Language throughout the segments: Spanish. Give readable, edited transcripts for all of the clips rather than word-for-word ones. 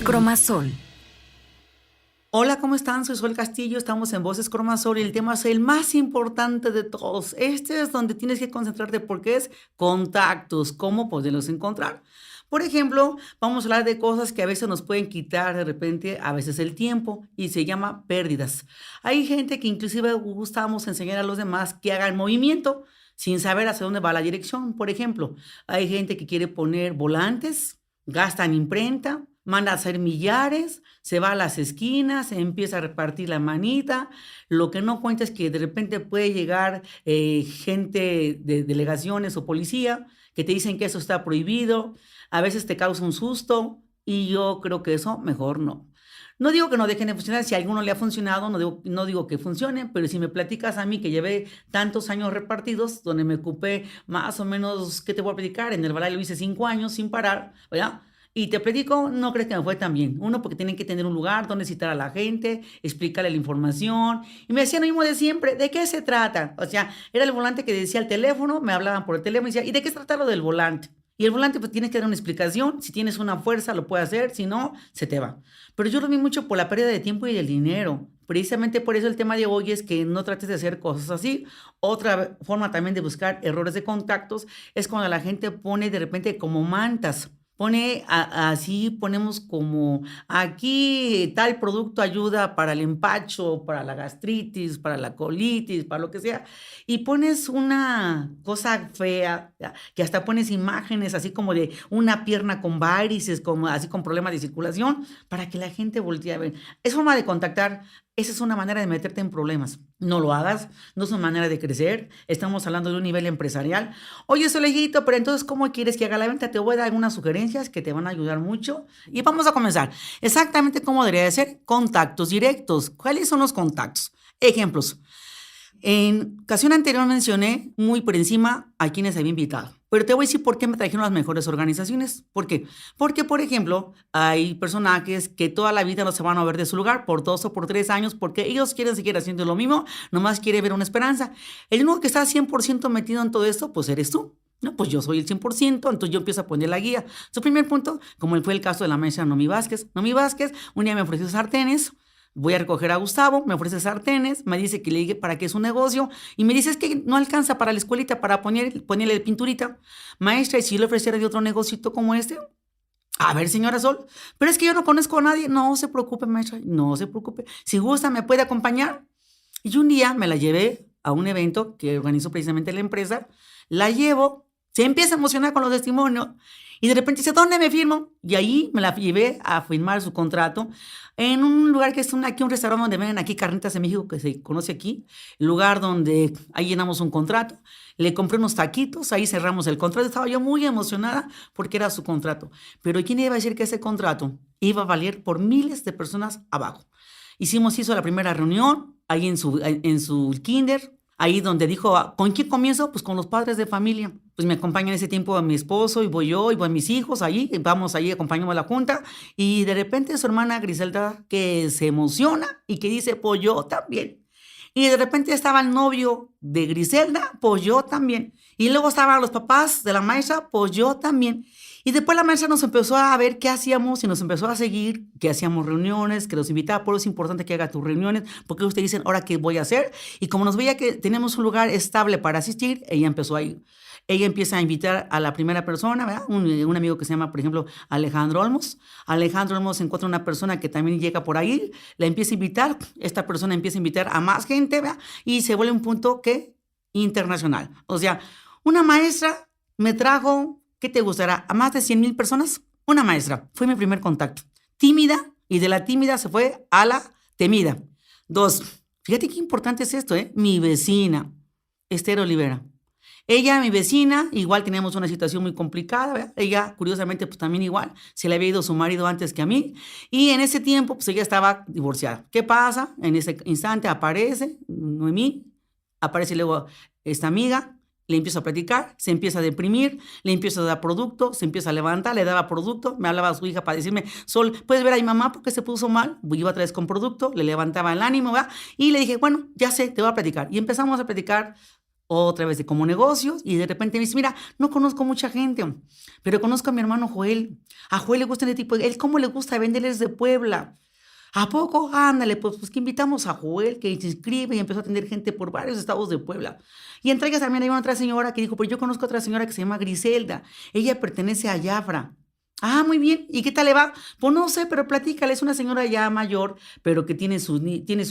Cromasol. Hola, ¿cómo están? Soy Sol Castillo, estamos en Voces Cromasol y el tema es el más importante de todos. Este es donde tienes que concentrarte porque es contactos, cómo poderlos encontrar. Por ejemplo, vamos a hablar de cosas que a veces nos pueden quitar de repente, a veces el tiempo, y se llama pérdidas. Hay gente que inclusive gustamos enseñar a los demás que hagan movimiento sin saber hacia dónde va la dirección. Por ejemplo, hay gente que quiere poner volantes, gastan imprenta, manda a hacer millares, se va a las esquinas, se empieza a repartir la manita. Lo que no cuenta es que de repente puede llegar gente de delegaciones o policía que te dicen que eso está prohibido, a veces te causa un susto y yo creo que eso mejor no. No digo que no dejen de funcionar, si a alguno le ha funcionado, no digo que funcione, pero si me platicas a mí que llevé tantos años repartidos, donde me ocupé más o menos, ¿qué te voy a platicar? En el Balay lo hice 5 años sin parar, ¿verdad? Y te platico, no crees que me fue tan bien. Uno, porque tienen que tener un lugar donde citar a la gente, explicarle la información. Y me decían lo mismo de siempre, ¿de qué se trata? O sea, era el volante que decía el teléfono, me hablaban por el teléfono y decía, ¿y de qué se trata lo del volante? Y el volante, pues tienes que dar una explicación. Si tienes una fuerza, lo puedes hacer. Si no, se te va. Pero yo lo vi mucho por la pérdida de tiempo y del dinero. Precisamente por eso el tema de hoy es que no trates de hacer cosas así. Otra forma también de buscar errores de contactos es cuando la gente pone de repente como mantas. Así ponemos como aquí tal producto ayuda para el empacho, para la gastritis, para la colitis, para lo que sea, y pones una cosa fea, ¿ya? Que hasta pones imágenes así como de una pierna con varices, como así con problemas de circulación, para que la gente voltee a ver. Es forma de contactar. Esa es una manera de meterte en problemas. No lo hagas, no es una manera de crecer. Estamos hablando de un nivel empresarial. Oye, Solejito, pero entonces, ¿cómo quieres que haga la venta? Te voy a dar algunas sugerencias que te van a ayudar mucho. Y vamos a comenzar. Exactamente cómo debería de ser contactos directos. ¿Cuáles son los contactos? Ejemplos. En ocasión anterior mencioné muy por encima a quienes había invitado, pero te voy a decir por qué me trajeron las mejores organizaciones. ¿Por qué? Porque, por ejemplo, hay personajes que toda la vida no se van a ver de su lugar por 2 o por 3 años porque ellos quieren seguir haciendo lo mismo, nomás quiere ver una esperanza. El único que está 100% metido en todo esto, pues eres tú. No, pues yo soy el 100%, entonces yo empiezo a poner la guía. Su primer punto, como fue el caso de la maestra Nomi Vázquez. Nomi Vázquez un día me ofreció sartenes. Voy a recoger a Gustavo, me ofrece sartenes, me dice que le diga para qué es un negocio y me dice es que no alcanza para la escuelita para ponerle pinturita. Maestra, ¿y si le ofreciera de otro negocito como este? A ver, señora Sol, pero es que yo no conozco a nadie. No se preocupe, maestra, no se preocupe. Si gusta, ¿me puede acompañar? Y un día me la llevé a un evento que organizó precisamente la empresa, la llevo, se empieza a emocionar con los testimonios y de repente dice, ¿dónde me firmo? Y ahí me la llevé a firmar su contrato en un lugar que es aquí un restaurante donde venden aquí carnitas en México, que se conoce aquí, el lugar donde ahí llenamos un contrato, le compré unos taquitos, ahí cerramos el contrato, estaba yo muy emocionada porque era su contrato. Pero ¿quién iba a decir que ese contrato iba a valer por miles de personas abajo? Hizo la primera reunión ahí en su kinder, ahí donde dijo, ¿con quién comienzo? Pues con los padres de familia. Pues me acompaña en ese tiempo a mi esposo, y voy yo, y voy mis hijos, ahí, vamos ahí, acompañamos a la junta, y de repente su hermana Griselda, que se emociona y que dice, pues yo también. Y de repente estaba el novio de Griselda, pues yo también. Y luego estaban los papás de la maestra, pues yo también. Y después la maestra nos empezó a ver qué hacíamos y nos empezó a seguir, que hacíamos reuniones, que los invitaba. Por eso es importante que haga tus reuniones, porque ustedes dicen, ¿ahora qué voy a hacer? Y como nos veía que tenemos un lugar estable para asistir, ella empezó a ir. Ella empieza a invitar a la primera persona, ¿verdad? Un amigo que se llama, por ejemplo, Alejandro Olmos. Alejandro Olmos encuentra una persona que también llega por ahí, la empieza a invitar, esta persona empieza a invitar a más gente, ¿verdad? Y se vuelve un punto que internacional. O sea, una maestra me trajo, ¿qué te gustará? ¿A más de 100,000 personas? Una maestra, fue mi primer contacto. Tímida, y de la tímida se fue a la temida. 2, fíjate qué importante es esto, ¿eh? Mi vecina, Esther Olivera. Ella, mi vecina, igual teníamos una situación muy complicada, ¿verdad? Ella, curiosamente, pues también igual, se le había ido su marido antes que a mí, y en ese tiempo, pues ella estaba divorciada. ¿Qué pasa? En ese instante aparece Noemí, aparece luego esta amiga, le empiezo a platicar, se empieza a deprimir, le empiezo a dar producto, se empieza a levantar, le daba producto, me hablaba a su hija para decirme, Sol, ¿puedes ver a mi mamá porque se puso mal? Iba otra vez con producto, le levantaba el ánimo, ¿verdad? Y le dije, bueno, ya sé, te voy a platicar. Y empezamos a platicar otra vez de como negocios, y de repente me dice, mira, no conozco mucha gente, pero conozco a mi hermano Joel. A Joel le gusta este tipo, él cómo le gusta venderles de Puebla. ¿A poco? Ándale, pues que invitamos a Joel, que se inscribe y empezó a atender gente por varios estados de Puebla. Y entre ellas también hay otra señora que dijo, pues yo conozco a otra señora que se llama Griselda. Ella pertenece a Jafra. Ah, muy bien. ¿Y qué tal le va? Pues no sé, pero platícale. Es una señora ya mayor, pero que tiene su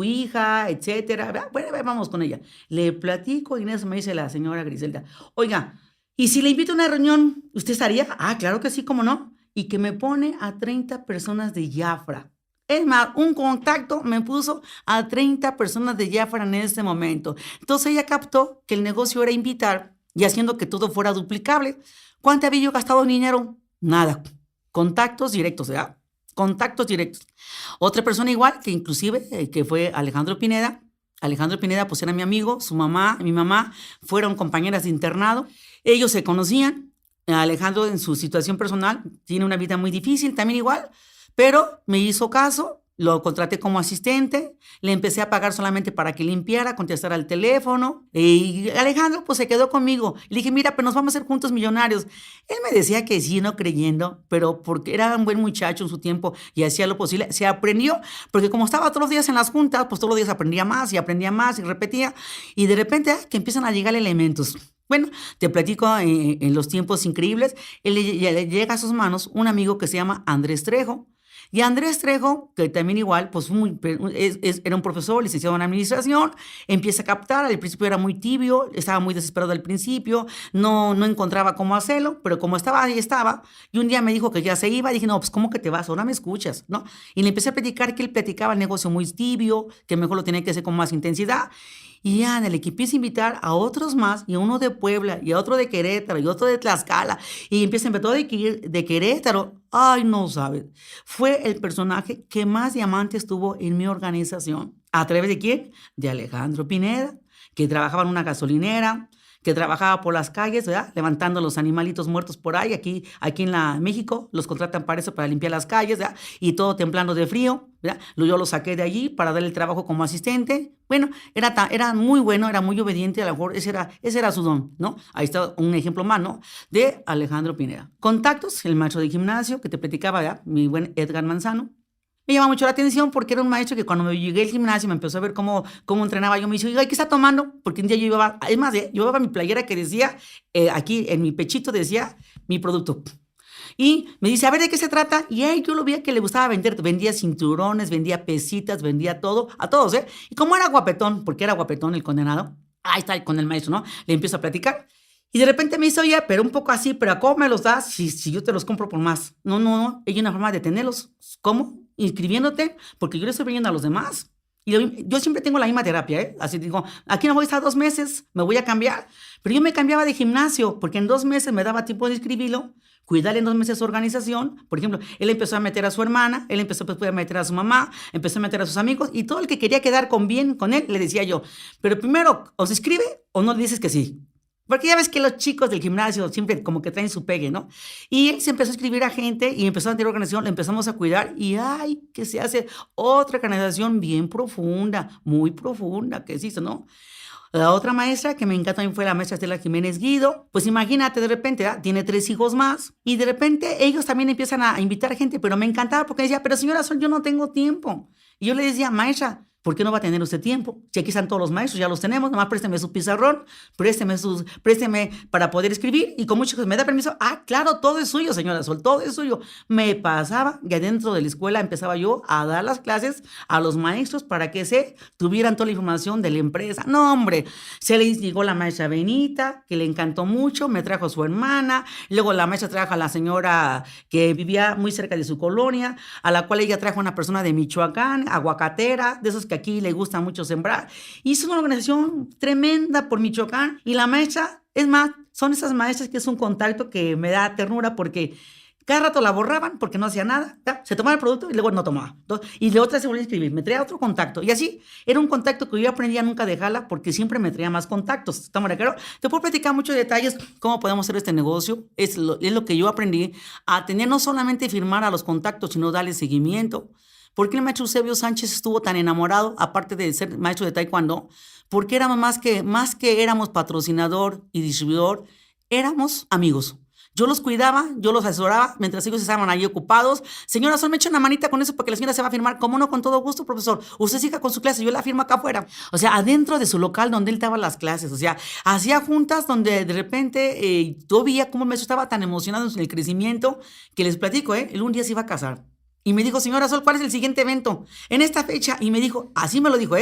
hija, etcétera. Bueno, vamos con ella. Le platico y en eso me dice la señora Griselda, oiga, ¿y si le invito a una reunión, usted estaría? Ah, claro que sí, ¿cómo no? Y que me pone a 30 personas de Jafra. Es más, un contacto me puso a 30 personas de Jafra en ese momento. Entonces ella captó que el negocio era invitar y haciendo que todo fuera duplicable. ¿Cuánto había yo gastado en dinero? Nada. Contactos directos, ¿verdad? Contactos directos. Otra persona igual, que inclusive, que fue Alejandro Pineda. Alejandro Pineda, pues era mi amigo, su mamá y mi mamá fueron compañeras de internado. Ellos se conocían. Alejandro en su situación personal tiene una vida muy difícil, también igual. Pero me hizo caso, lo contraté como asistente, le empecé a pagar solamente para que limpiara, contestara al teléfono. Y Alejandro pues se quedó conmigo. Le dije, mira, pues nos vamos a hacer juntos millonarios. Él me decía que sí, no creyendo, pero porque era un buen muchacho en su tiempo y hacía lo posible, se aprendió, porque como estaba todos los días en las juntas, pues todos los días aprendía más y repetía. Y de repente que empiezan a llegar elementos. Bueno, te platico en los tiempos increíbles, él le llega a sus manos un amigo que se llama Andrés Trejo. Y Andrés Trejo, que también igual, pues era un profesor licenciado en administración, empieza a captar, al principio era muy tibio, estaba muy desesperado al principio, no encontraba cómo hacerlo, pero como estaba, ahí estaba, y un día me dijo que ya se iba, y dije, no, pues ¿cómo que te vas? Ahora me escuchas, ¿no? Y le empecé a platicar que él platicaba el negocio muy tibio, que mejor lo tenía que hacer con más intensidad, y ándale, que empieza a invitar a otros más, y a uno de Puebla, y a otro de Querétaro, y otro de Tlaxcala, y empieza a empezar de Querétaro. Ay, no sabes. Fue el personaje que más diamantes tuvo en mi organización. ¿A través de quién? De Alejandro Pineda, que trabajaba en una gasolinera, que trabajaba por las calles, ¿verdad? Levantando los animalitos muertos por ahí. Aquí en México los contratan para eso, para limpiar las calles, ¿verdad? Y todo temblando de frío, ¿verdad? Yo lo saqué de allí para darle el trabajo como asistente. Bueno, era muy bueno, era muy obediente, a lo mejor ese era su don, ¿no? Ahí está un ejemplo más, ¿no? De Alejandro Pineda. Contactos, el maestro de gimnasio que te platicaba, ¿verdad? Mi buen Edgar Manzano. Me llama mucho la atención porque era un maestro que cuando me llegué al gimnasio me empezó a ver cómo entrenaba yo. Me dice, oiga, ¿qué está tomando? Porque un día yo llevaba, es más, llevaba mi playera que decía, aquí en mi pechito decía mi producto. Y me dice, a ver, ¿de qué se trata? Y yo lo veía que le gustaba vender, vendía cinturones, vendía pesitas, vendía todo, a todos, ¿eh? Y como era guapetón, porque era guapetón el condenado, ahí está con el maestro, ¿no? Le empiezo a platicar. Y de repente me dice, oye, pero un poco así, pero ¿cómo me los das si yo te los compro por más? No, hay una forma de tenerlos. ¿Cómo? Inscribiéndote, porque yo le estoy vendiendo a los demás. Y yo siempre tengo la misma terapia, ¿eh? Así digo, aquí no voy a estar 2 meses, me voy a cambiar. Pero yo me cambiaba de gimnasio, porque en 2 meses me daba tiempo de inscribirlo, cuidarle en 2 meses su organización. Por ejemplo, él empezó a meter a su hermana, él empezó a meter a su mamá, empezó a meter a sus amigos, y todo el que quería quedar bien con él, le decía yo, pero primero, o se inscribe o no le dices que sí. Porque ya ves que los chicos del gimnasio siempre como que traen su pegue, ¿no? Y él se empezó a escribir a gente y empezó a tener organización, le empezamos a cuidar y ¡ay! Que se hace otra organización bien profunda, muy profunda, que se hizo, ¿no? La otra maestra que me encantó también fue la maestra Estela Jiménez Guido. Pues imagínate, de repente, ¿verdad? Tiene 3 hijos más y de repente ellos también empiezan a invitar gente, pero me encantaba porque decía, pero señora Sol, yo no tengo tiempo. Y yo le decía, maestra, ¿por qué no va a tener usted tiempo? Si aquí están todos los maestros, ya los tenemos, nomás présteme su pizarrón, présteme para poder escribir y con mucho que me da permiso. Ah, claro, todo es suyo, señora Sol, todo es suyo. Me pasaba y adentro de la escuela empezaba yo a dar las clases a los maestros para que se tuvieran toda la información de la empresa. No, hombre, se le llegó la maestra Benita, que le encantó mucho, me trajo a su hermana, luego la maestra trajo a la señora que vivía muy cerca de su colonia, a la cual ella trajo a una persona de Michoacán, aguacatera, de esos que aquí le gusta mucho sembrar. Hizo una organización tremenda por Michoacán y la maestra, es más, son esas maestras que es un contacto que me da ternura porque cada rato la borraban porque no hacía nada, ¿ya? Se tomaba el producto y luego no tomaba. Entonces, y la otra se volvía a inscribir, me traía otro contacto. Y así, era un contacto que yo aprendía nunca a dejarla porque siempre me traía más contactos. ¿Estamos de acuerdo? Te puedo platicar muchos detalles cómo podemos hacer este negocio. Es lo que yo aprendí a tener, no solamente firmar a los contactos, sino darle seguimiento. ¿Por qué el maestro Eusebio Sánchez estuvo tan enamorado, aparte de ser maestro de taekwondo? Porque éramos más que éramos patrocinador y distribuidor, éramos amigos. Yo los cuidaba, yo los asesoraba, mientras ellos estaban ahí ocupados. Señora Sol, me echa una manita con eso porque la señora se va a firmar. ¿Cómo no? Con todo gusto, profesor. Usted siga con su clase, yo la firmo acá afuera. O sea, adentro de su local donde él daba las clases. O sea, hacía juntas donde de repente yo veía cómo el maestro estaba tan emocionado en el crecimiento que les platico, él un día se iba a casar. Y me dijo, señora Sol, ¿cuál es el siguiente evento? En esta fecha. Y me dijo, así me lo dijo,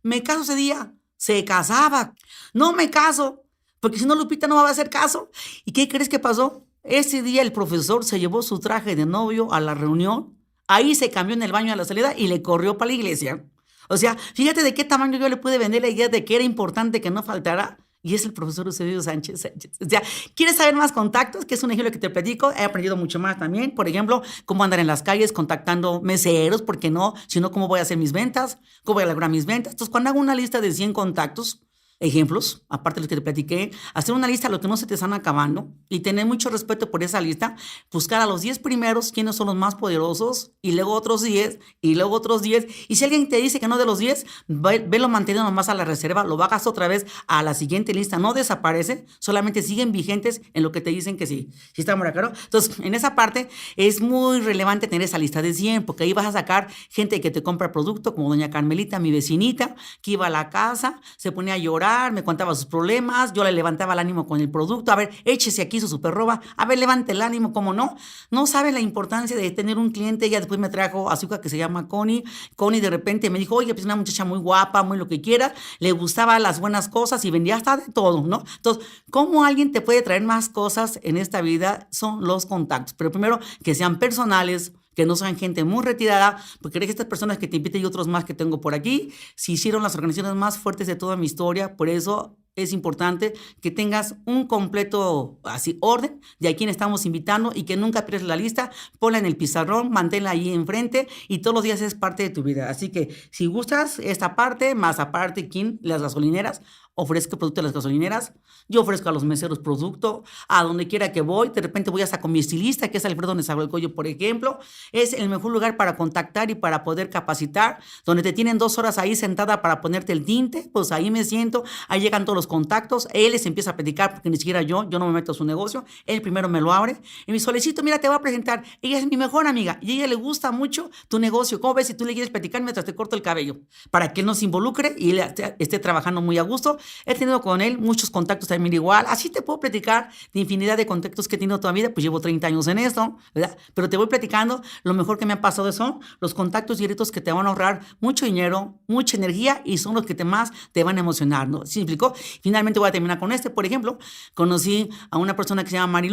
me caso ese día. Se casaba. No me caso. Porque si no, Lupita no va a hacer caso. ¿Y qué crees que pasó? Ese día el profesor se llevó su traje de novio a la reunión, ahí se cambió en el baño a la salida y le corrió para la iglesia. O sea, fíjate de qué tamaño yo le pude vender la idea de que era importante que no faltara. Y es el profesor Eusebio Sánchez. O sea, ¿quieres saber más contactos? Que es un ejemplo que te platico. He aprendido mucho más también. Por ejemplo, cómo andar en las calles contactando meseros, ¿por qué no? Si no, ¿cómo voy a hacer mis ventas? ¿Cómo voy a lograr mis ventas? Entonces, cuando hago una lista de 100 contactos, ejemplos, aparte de los que te platiqué, hacer una lista de lo que no se te están acabando y tener mucho respeto por esa lista, buscar a los 10 primeros, quiénes son los más poderosos, y luego otros 10, y luego otros 10, y si alguien te dice que no de los 10, velo manteniendo nomás a la reserva, lo bajas otra vez a la siguiente lista, no desaparece, solamente siguen vigentes en lo que te dicen que sí. ¿Sí está muy claro? Entonces, en esa parte es muy relevante tener esa lista de 100, porque ahí vas a sacar gente que te compra producto, como doña Carmelita, mi vecinita, que iba a la casa, se ponía a llorar, me contaba sus problemas, yo le levantaba el ánimo con el producto, a ver, échese aquí su superroba, a ver, levante el ánimo, ¿cómo no? No sabe la importancia de tener un cliente. Ella después me trajo a su hija que se llama Connie. Connie de repente me dijo, oye, pues una muchacha muy guapa, muy lo que quiera, le gustaban las buenas cosas y vendía hasta de todo, ¿no? Entonces, ¿cómo alguien te puede traer más cosas en esta vida? Son los contactos, pero primero que sean personales, que no sean gente muy retirada, porque estas personas que te invitan y otros más que tengo por aquí, se hicieron las organizaciones más fuertes de toda mi historia. Por eso es importante que tengas un completo así orden de a quién estamos invitando y que nunca pierdas la lista, ponla en el pizarrón, manténla ahí enfrente y todos los días es parte de tu vida. Así que si gustas esta parte, más aparte, ¿quién? Las gasolineras. Ofrezco producto a las gasolineras, yo ofrezco a los meseros producto, a donde quiera que voy, de repente voy hasta con mi estilista, que es Alfredo Nezahualcóyotl, por ejemplo, es el mejor lugar para contactar y para poder capacitar, donde te tienen 2 horas ahí sentada para ponerte el tinte, pues ahí me siento, ahí llegan todos los contactos, él les empieza a platicar, porque ni siquiera yo no me meto a su negocio, él primero me lo abre, y mi solecito, mira, te voy a presentar, ella es mi mejor amiga, y a ella le gusta mucho tu negocio, ¿cómo ves si tú le quieres platicar mientras te corto el cabello? Para que él no se involucre y él esté trabajando muy a gusto. He tenido con él muchos contactos también igual. Así te puedo platicar de infinidad de contactos que he tenido toda mi vida, pues llevo 30 años en esto, ¿verdad? Pero te voy platicando, lo mejor que me ha pasado son los contactos directos que te van a ahorrar mucho dinero, mucha energía y son los que más te van a emocionar, ¿no? ¿Sí me explicó? Finalmente voy a terminar con por ejemplo, conocí a una persona que se llama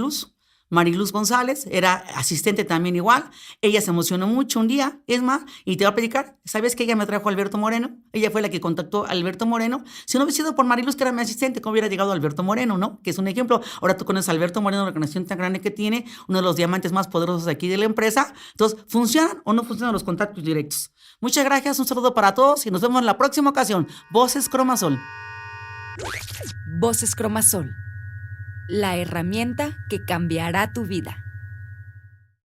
Mariluz González, era asistente también igual, ella se emocionó mucho un día, es más, y te voy a platicar, ¿sabes que ella me trajo a Alberto Moreno? Ella fue la que contactó a Alberto Moreno, si no hubiera sido por Mariluz, que era mi asistente, ¿cómo hubiera llegado Alberto Moreno, no? Que es un ejemplo, ahora tú conoces a Alberto Moreno, la organización tan grande que tiene, uno de los diamantes más poderosos aquí de la empresa. Entonces, ¿funcionan o no funcionan los contactos directos? Muchas gracias, un saludo para todos y nos vemos en la próxima ocasión. Voces Cromasol. Voces Cromasol, la herramienta que cambiará tu vida.